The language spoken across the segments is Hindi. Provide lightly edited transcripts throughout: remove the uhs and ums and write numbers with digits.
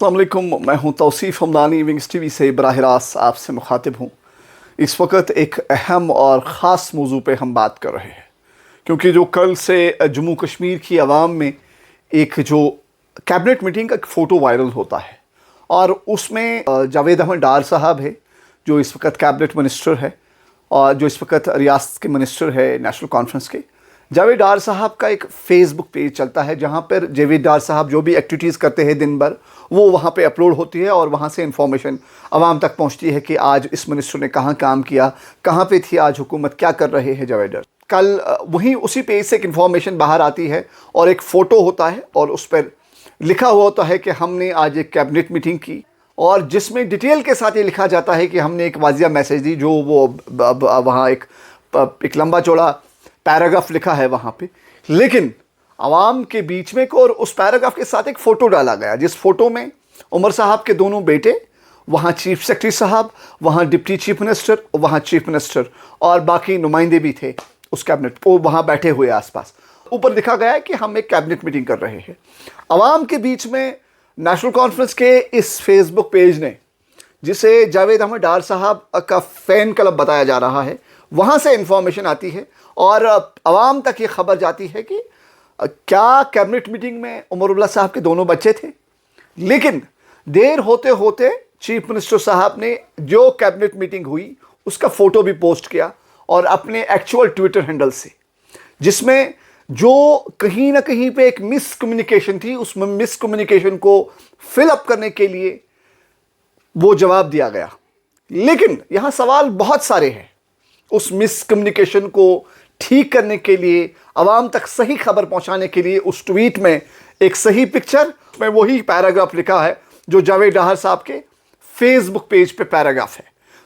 अस्सलामुअलैकुम, मैं हूं तौसीफ़ हमदानी, विंग्स टीवी से बराह रास्त आपसे मुखातिब हूं। इस वक्त एक अहम और ख़ास मौजू पे हम बात कर रहे हैं, क्योंकि जो कल से जम्मू कश्मीर की आवाम में एक जो कैबिनेट मीटिंग का एक फ़ोटो वायरल होता है और उसमें जावेद अहमद डार साहब है जो इस वक्त कैबिनेट मिनिस्टर है और जो इस वक्त रियासत के मिनिस्टर है नेशनल कॉन्फ्रेंस के। जावेद डार साहब का एक फ़ेसबुक पेज चलता है जहाँ पर जावेद डार साहब जो भी एक्टिविटीज़ करते हैं दिन भर वो वहाँ पे अपलोड होती है और वहाँ से इंफॉर्मेशन आवाम तक पहुँचती है कि आज इस मिनिस्टर ने कहाँ काम किया, कहाँ पे थी आज हुकूमत, क्या कर रहे हैं जावेद डार। कल वहीं उसी पेज से एक इन्फॉर्मेशन बाहर आती है और एक फ़ोटो होता है और उस पर लिखा हुआ होता है कि हमने आज एक कैबिनेट मीटिंग की और जिसमें डिटेल के साथ ये लिखा जाता है कि हमने एक वाजिया मैसेज दी, जो वो वहाँ एक लंबा चौड़ा पैराग्राफ लिखा है वहाँ पे, लेकिन आवाम के बीच में को और उस पैराग्राफ के साथ एक फ़ोटो डाला गया जिस फ़ोटो में उमर साहब के दोनों बेटे, वहाँ चीफ सेक्रेटरी साहब, वहाँ डिप्टी चीफ मिनिस्टर, वहाँ चीफ मिनिस्टर और बाकी नुमाइंदे भी थे उस कैबिनेट वो वहाँ बैठे हुए आसपास। ऊपर लिखा गया है कि हम एक कैबिनेट मीटिंग कर रहे हैं। आवाम के बीच में नेशनल कॉन्फ्रेंस के इस फेसबुक पेज ने, जिसे जावेद अहमद डार साहब का फ़ैन क्लब बताया जा रहा है, वहाँ से इंफॉर्मेशन आती है और आवाम तक ये खबर जाती है कि क्या कैबिनेट मीटिंग में उमर साहब के दोनों बच्चे थे। लेकिन देर होते होते चीफ मिनिस्टर साहब ने जो कैबिनेट मीटिंग हुई उसका फ़ोटो भी पोस्ट किया और अपने एक्चुअल ट्विटर हैंडल से, जिसमें जो कहीं ना कहीं पे एक मिसकम्युनिकेशन थी, उस मिसकम्युनिकेशन को फिल अप करने के लिए वो जवाब दिया गया। लेकिन यहाँ सवाल बहुत सारे हैं। उस मिसकम्युनिकेशन को ठीक करने के लिए, आवाम तक सही खबर पहुंचाने के लिए उस ट्वीट में एक सही पिक्चर में वही पैराग्राफ लिखा है जो जावेद डार साहब के फेसबुक पेज पे पैराग्राफ है।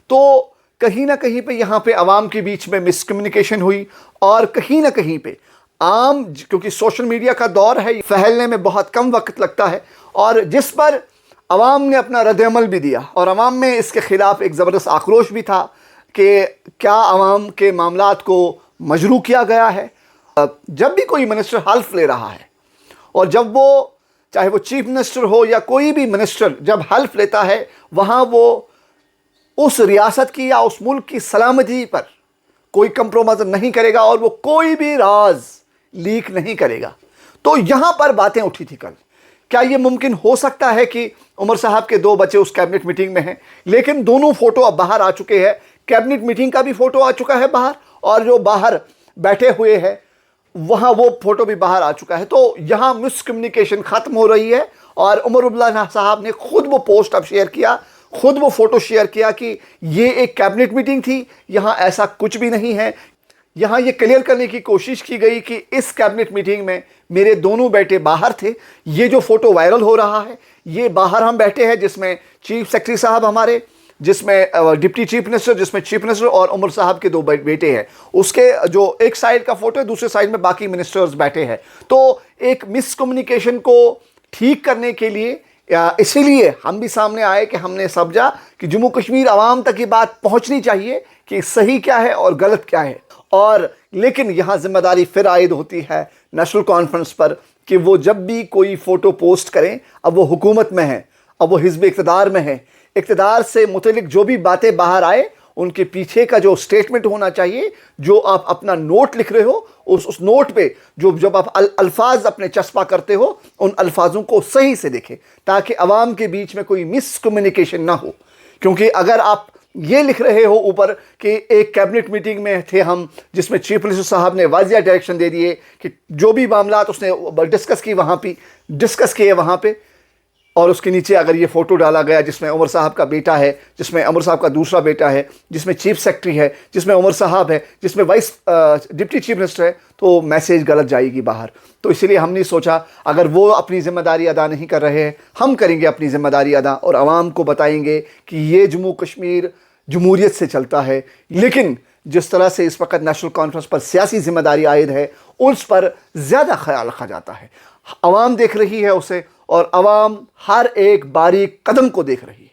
तो कहीं ना कहीं पे यहाँ पे आवाम के बीच में मिसकम्युनिकेशन हुई और कहीं ना कहीं पे क्योंकि सोशल मीडिया का दौर है, फैलने में बहुत कम वक्त लगता है और जिस पर आवाम ने अपना रद्द-ए-अमल भी दिया और आवाम में इसके ख़िलाफ़ एक ज़बरदस्त आक्रोश भी था कि क्या आवाम के मामलात को मजरू किया गया है। जब भी कोई मिनिस्टर हल्फ ले रहा है और जब वो चाहे वो चीफ मिनिस्टर हो या कोई भी मिनिस्टर जब हल्फ लेता है, वहाँ वो उस रियासत की या उस मुल्क की सलामती पर कोई कंप्रोमाइज़ नहीं करेगा और वो कोई भी राज लीक नहीं करेगा। तो यहाँ पर बातें उठी थी कल, क्या ये मुमकिन हो सकता है कि उमर साहब के दो बच्चे उस कैबिनेट मीटिंग में हैं, लेकिन दोनों फ़ोटो अब बाहर आ चुके हैं। कैबिनेट मीटिंग का भी फ़ोटो आ चुका है बाहर और जो बाहर बैठे हुए हैं वहाँ वो फ़ोटो भी बाहर आ चुका है। तो यहाँ मिसकम्युनिकेशन ख़त्म हो रही है और उमर साहब ने खुद वो पोस्ट अब शेयर किया, खुद वो फ़ोटो शेयर किया कि ये एक कैबिनेट मीटिंग थी, यहाँ ऐसा कुछ भी नहीं है। यहाँ ये क्लियर करने की कोशिश की गई कि इस कैबिनेट मीटिंग में मेरे दोनों बेटे बाहर थे। ये जो फ़ोटो वायरल हो रहा है ये बाहर हम बैठे हैं, जिसमें चीफ सेक्रेटरी साहब हमारे, जिसमें डिप्टी चीफ मिनिस्टर, जिसमें चीफ मिनिस्टर और उमर साहब के दो बेटे हैं। उसके जो एक साइड का फ़ोटो है, दूसरे साइड में बाकी मिनिस्टर्स बैठे हैं। तो एक मिसकम्युनिकेशन को ठीक करने के लिए इसीलिए हम भी सामने आए कि हमने समझा कि जम्मू कश्मीर आवाम तक ये बात पहुंचनी चाहिए कि सही क्या है और गलत क्या है। और लेकिन यहाँ जिम्मेदारी फिर आयद होती है नेशनल कॉन्फ्रेंस पर कि वो जब भी कोई फ़ोटो पोस्ट करें, अब वो हुकूमत में है, अब वो हिज़्ब इक़्तिदार में है, इक़्तिदार से मुतल्लिक जो भी बातें बाहर आए उनके पीछे का जो स्टेटमेंट होना चाहिए, जो आप अपना नोट लिख रहे हो उस नोट पे जब आप अल्फाज अपने चस्पा करते हो उन अल्फाजों को सही से देखें ताकि आवाम के बीच में कोई मिसकम्युनिकेशन ना हो। क्योंकि अगर आप ये लिख रहे हो ऊपर कि एक कैबिनेट मीटिंग में थे हम, जिसमें चीफ मिनिस्टर साहब ने वाजिया डायरेक्शन दे दिए कि जो भी मामलात उसने डिस्कस किए वहाँ पे, और उसके नीचे अगर ये फ़ोटो डाला गया जिसमें उमर साहब का बेटा है, जिसमें उमर साहब का दूसरा बेटा है, जिसमें चीफ सेक्रेटरी है, जिसमें उमर साहब है, जिसमें डिप्टी चीफ मिनिस्टर है, तो मैसेज गलत जाएगी बाहर। तो इसलिए हमने सोचा अगर वो अपनी ज़िम्मेदारी अदा नहीं कर रहे हैं, हम करेंगे अपनी ज़िम्मेदारी अदा और आवाम को बताएंगे कि ये जम्मू कश्मीर जमहूरियत से चलता है। लेकिन जिस तरह से इस वक्त नेशनल कॉन्फ्रेंस पर सियासी ज़िम्मेदारी आयद है उस पर ज़्यादा ख्याल रखा जाता है। आवाम देख रही है उसे और आवाम हर एक बारीक कदम को देख रही है,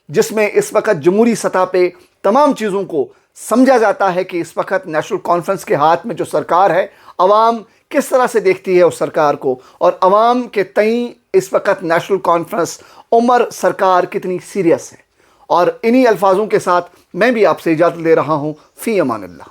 जिसमें इस वक्त जमहूरी सतह पे तमाम चीज़ों को समझा जाता है कि इस वक्त नेशनल कॉन्फ्रेंस के हाथ में जो सरकार है, आवाम किस तरह से देखती है उस सरकार को और आवाम के तई इस वक्त नेशनल कॉन्फ्रेंस उमर सरकार कितनी सीरियस है। और इन्हीं अल्फाजों के साथ मैं भी आपसे इजाज़त ले रहा हूँ। फ़ी अमानिल्लाह।